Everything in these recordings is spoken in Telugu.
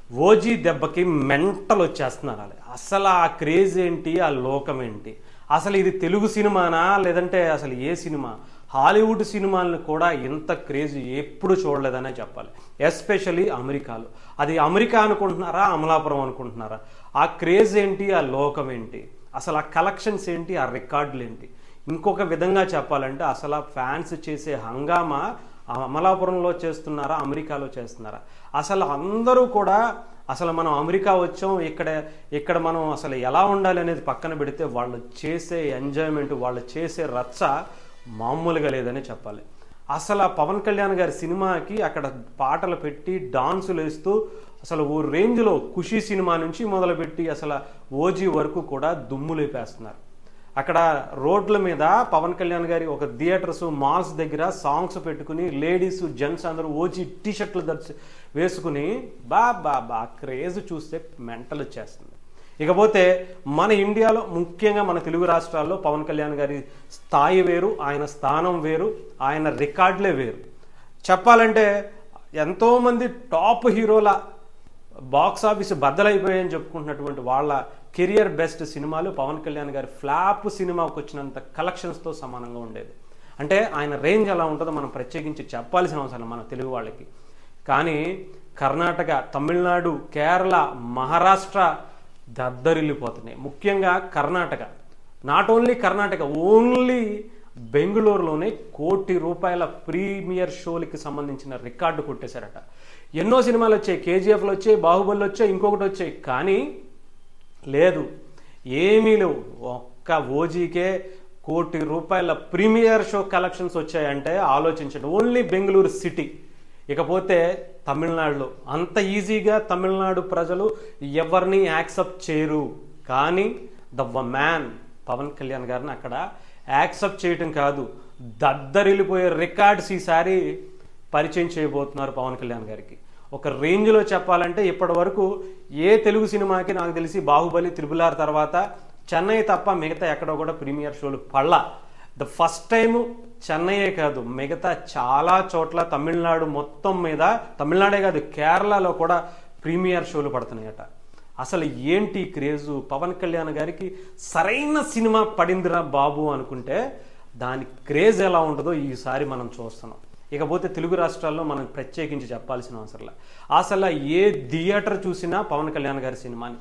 ఓజీ దెబ్బకి మెంటల్ వచ్చేస్తున్నారు వాళ్ళు. అసలు ఆ క్రేజ్ ఏంటి, ఆ లోకం ఏంటి, అసలు ఇది తెలుగు సినిమానా లేదంటే అసలు ఏ సినిమా? హాలీవుడ్ సినిమాలను కూడా ఇంత క్రేజ్ ఎప్పుడు చూడలేదనే చెప్పాలి. ఎస్పెషలీ అమెరికాలో. అది అమెరికా అనుకుంటున్నారా, అమలాపురం అనుకుంటున్నారా? ఆ క్రేజ్ ఏంటి, ఆ లోకం ఏంటి, అసలు ఆ కలెక్షన్స్ ఏంటి, ఆ రికార్డులు ఏంటి? ఇంకొక విధంగా చెప్పాలంటే అసలు ఆ ఫ్యాన్స్ చేసే హంగామా అమలాపురంలో చేస్తున్నారా, అమెరికాలో చేస్తున్నారా? అసలు అందరూ కూడా అసలు మనం అమెరికా వచ్చాం, ఇక్కడ మనం అసలు ఎలా ఉండాలి అనేది పక్కన పెడితే వాళ్ళు చేసే ఎంజాయ్మెంట్, వాళ్ళు చేసే రచ్చ మామూలుగా లేదని చెప్పాలి. అసలు ఆ పవన్ కళ్యాణ్ గారి సినిమాకి అక్కడ పాటలు పెట్టి డాన్సులు వేస్తూ అసలు ఓ రేంజ్లో ఖుషీ సినిమా నుంచి మొదలుపెట్టి అసలు ఓజీ వరకు కూడా దుమ్ము లేపేస్తున్నారు. అక్కడ రోడ్ల మీద పవన్ కళ్యాణ్ గారి ఒక థియేటర్స్, మాల్స్ దగ్గర సాంగ్స్ పెట్టుకుని లేడీస్, జెంట్స్ అందరూ ఓజీ టీషర్ట్లు వేసుకుని బా క్రేజ్ చూస్తే మెంటల్ వచ్చేస్తుంది. ఇకపోతే మన ఇండియాలో ముఖ్యంగా మన తెలుగు రాష్ట్రాల్లో పవన్ కళ్యాణ్ గారి స్థాయి వేరు, ఆయన స్థానం వేరు, ఆయన రికార్డులే వేరు. చెప్పాలంటే ఎంతోమంది టాప్ హీరోల బాక్స్ ఆఫీస్ బద్దలైపోయాయని చెప్పుకుంటున్నటువంటి వాళ్ళ కెరియర్ బెస్ట్ సినిమాలు పవన్ కళ్యాణ్ గారి ఫ్లాప్ సినిమాకు వచ్చినంత కలెక్షన్స్తో సమానంగా ఉండేది. అంటే ఆయన రేంజ్ ఎలా ఉంటుందో మనం ప్రత్యేకించి చెప్పాల్సిన అవసరం మన తెలుగు వాళ్ళకి. కానీ కర్ణాటక, తమిళనాడు, కేరళ, మహారాష్ట్ర దద్దరిల్లిపోతున్నాయి. ముఖ్యంగా Karnataka, not only Karnataka, only బెంగళూరులోనే ₹1,00,00,000 ప్రీమియర్ షోలకి సంబంధించిన రికార్డు కొట్టేశారట. ఎన్నో సినిమాలు వచ్చాయి, కేజీఎఫ్లు వచ్చాయి, బాహుబలి వచ్చాయి, ఇంకొకటి వచ్చాయి, కానీ లేదు, ఏమీ లేవు. ఒక్క ఓజీకే ₹1,00,00,000 ప్రీమియర్ షో కలెక్షన్స్ వచ్చాయంటే ఆలోచించండి. Only Bengaluru city. ఇకపోతే తమిళనాడులో అంత ఈజీగా తమిళనాడు ప్రజలు ఎవరిని యాక్సెప్ట్ చేయరు, కానీ ద మ్యాన్ పవన్ కళ్యాణ్ గారిని అక్కడ యాక్సెప్ట్ చేయటం కాదు, దద్దరిల్లిపోయే రికార్డ్స్ ఈసారి పరిచయం చేయబోతున్నారు పవన్ కళ్యాణ్ గారికి. ఒక రేంజ్లో చెప్పాలంటే ఇప్పటి వరకు ఏ తెలుగు సినిమాకి నాకు తెలిసి బాహుబలి, త్రిబుల్ ఆర్ తర్వాత చెన్నై తప్ప మిగతా ఎక్కడో కూడా ప్రీమియర్ షోలు పడలా. ద ఫస్ట్ టైము చెన్నైయే కాదు, మిగతా చాలా చోట్ల తమిళనాడు మొత్తం మీద, తమిళనాడే కాదు కేరళలో కూడా ప్రీమియర్ షోలు పడుతున్నాయట. అసలు ఏంటి క్రేజు? పవన్ కళ్యాణ్ గారికి సరైన సినిమా పడిందిరా బాబు అనుకుంటే దాని క్రేజ్ ఎలా ఉంటుందో ఈసారి మనం చూస్తున్నాం. ఇకపోతే తెలుగు రాష్ట్రాల్లో మనం ప్రత్యేకించి చెప్పాల్సిన అవసరం. అసలు ఏ థియేటర్ చూసినా పవన్ కళ్యాణ్ గారి సినిమాని,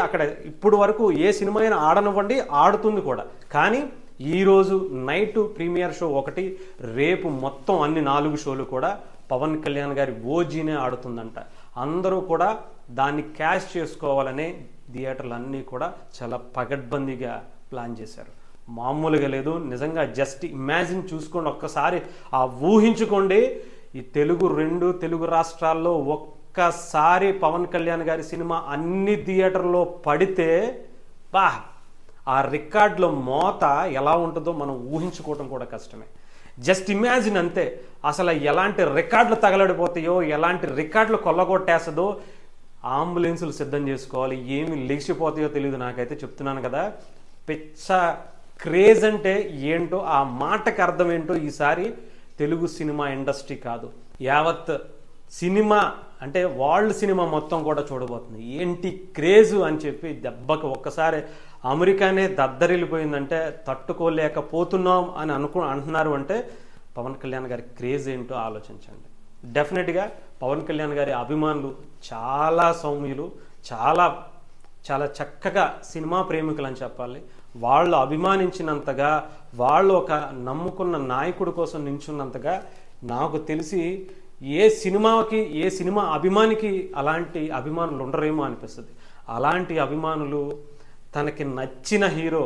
అక్కడ ఇప్పుడు వరకు ఏ సినిమా అయినా ఆడనివ్వండి, ఆడుతుంది కూడా. కానీ ఈరోజు నైట్ ప్రీమియర్ షో ఒకటి, రేపు మొత్తం అన్ని 4 షోలు కూడా పవన్ కళ్యాణ్ గారి ఓజీనే ఆడుతుందంట. అందరూ కూడా దాన్ని క్యాష్ చేసుకోవాలనే థియేటర్లు అన్నీ కూడా చాలా పగడ్బందీగా ప్లాన్ చేశారు. మామూలుగా లేదు నిజంగా. జస్ట్ ఇమాజిన్ చూసుకోండి, ఒక్కసారి ఆ ఊహించుకోండి. ఈ రెండు తెలుగు రాష్ట్రాల్లో ఒక్కసారి పవన్ కళ్యాణ్ గారి సినిమా అన్ని థియేటర్లో పడితే ఆ రికార్డులో మోత ఎలా ఉంటుందో మనం ఊహించుకోవటం కూడా కష్టమే. జస్ట్ ఇమాజిన్ అంతే. అసలు ఎలాంటి రికార్డులు తగలడిపోతాయో, ఎలాంటి రికార్డులు కొల్లగొట్టేస్తుందో అంబులెన్సులు సిద్ధం చేసుకోవాలి. ఏమి లేచిపోతాయో తెలియదు నాకైతే, చెప్తున్నాను కదా. పిచ్చ క్రేజ్ అంటే ఏంటో, ఆ మాటకు అర్థం ఏంటో ఈసారి తెలుగు సినిమా ఇండస్ట్రీ కాదు, యావత్ సినిమా అంటే వరల్డ్ సినిమా మొత్తం కూడా చూడబోతుంది. ఏంటి క్రేజు అని చెప్పి దెబ్బకి ఒక్కసారి అమెరికానే దద్దరిల్లిపోయిందంటే తట్టుకోలేకపోతున్నాం అని అంటున్నారు అంటే పవన్ కళ్యాణ్ గారి క్రేజ్ ఏంటో ఆలోచించండి. డెఫినెట్గా పవన్ కళ్యాణ్ గారి అభిమానులు చాలా సౌమ్యులు, చాలా చాలా చక్కగా సినిమా ప్రేమికులు అని చెప్పాలి. వాళ్ళు అభిమానించినంతగా, వాళ్ళు ఒక నమ్ముకున్న నాయకుడి కోసం నించున్నంతగా నాకు తెలిసి ఏ సినిమా అభిమానికి అలాంటి అభిమానులు ఉండరేమో అనిపిస్తుంది. అలాంటి అభిమానులు, తనకి నచ్చిన హీరో,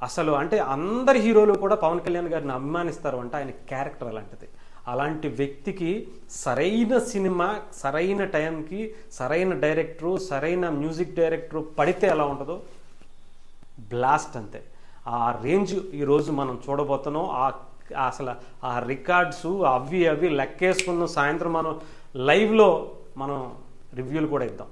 అసలు అంటే అందరి హీరోలు కూడా పవన్ కళ్యాణ్ గారిని అభిమానిస్తారు అంటే ఆయన క్యారెక్టర్ అలాంటిది. అలాంటి వ్యక్తికి సరైన సినిమా, సరైన టైంకి సరైన డైరెక్టరు, సరైన మ్యూజిక్ డైరెక్టరు పడితే ఎలా ఉంటుందో బ్లాస్ట్ అంతే. ఆ రేంజ్ ఈరోజు మనం చూడబోతున్నాం. అసలు ఆ రికార్డ్స్ అవి లెక్కేసుకున్న సాయంత్రం మనం లైవ్లో మనం రివ్యూలు కూడా ఇద్దాం.